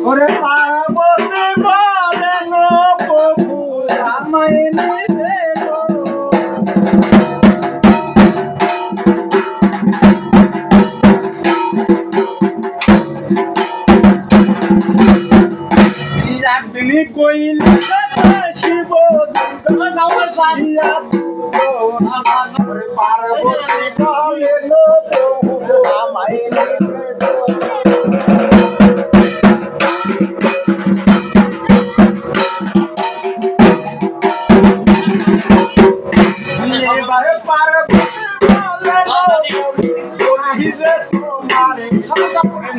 ওরে পার্বতী বলেন প্রভু আমায় নিবে একদিনই কইল শিব পার্বতী বলেন প্রভু আমায় এবারে পার্বতী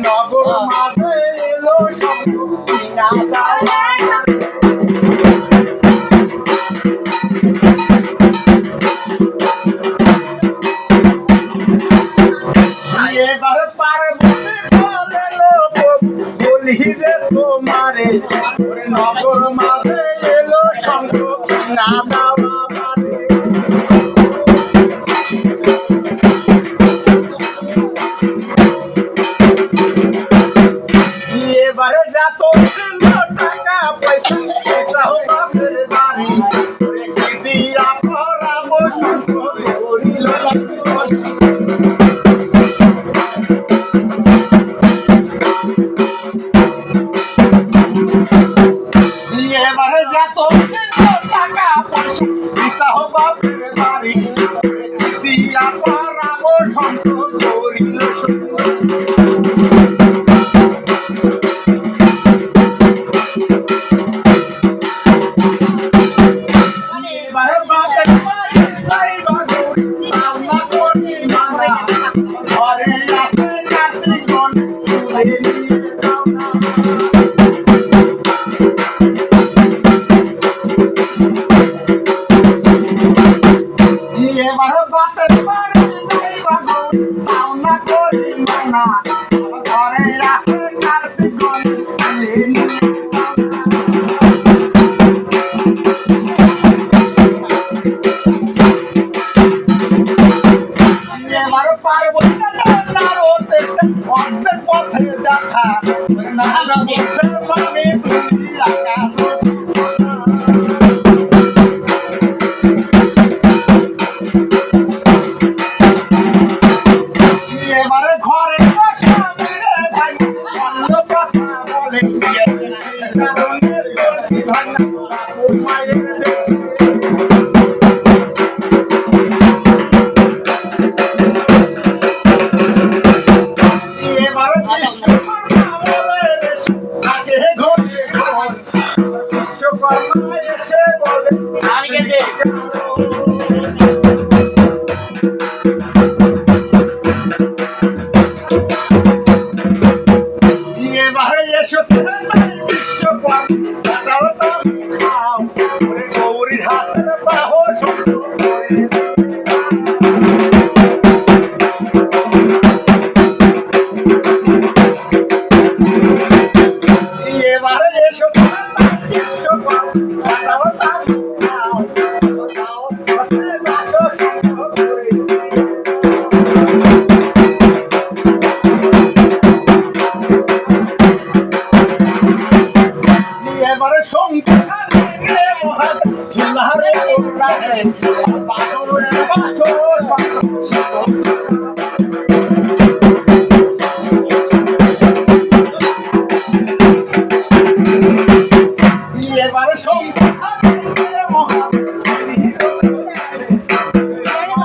নগর মাঝে এলো এবারে পার্বতী বলি যে তোমারে নগর মাঝে এলো শঙ্খ না দাওয়া এবারে যত টাকা পয়সা বাপের বাড়ি দিয়া পড়াবো করিল এবারে যত টাকা পয়সা বাপের বাড়ি দিয়া পড়াবো করিল পথে দেখা না বলছে মানে তুমি আকাশ এবারে ঘরে ভাই অন্য কথা বলে বিশ্বকর্মা এসে বলে এবারে এসেছে বিশ্বকর্মা গৌরীর হাতের বাহু এবারে এসেছে এবারে সংখ্যা ঝুলারে এবারে সংখ্যা এবারে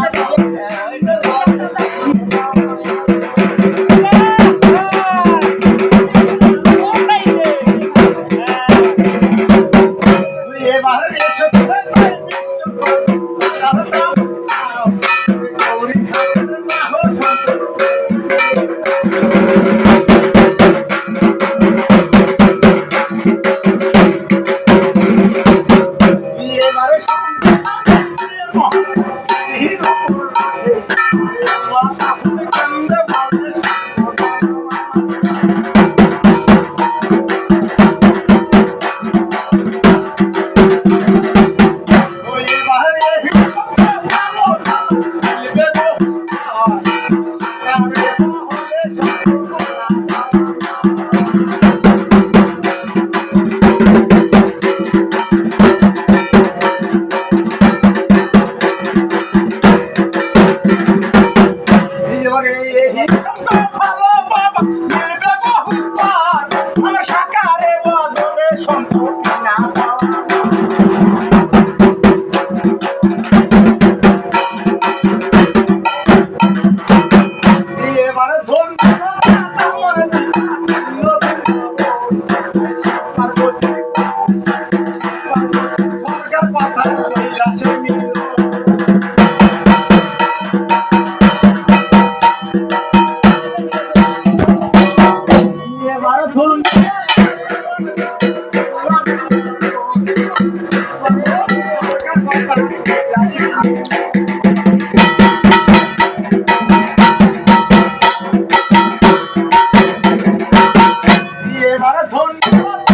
এবার ধন্যবাদ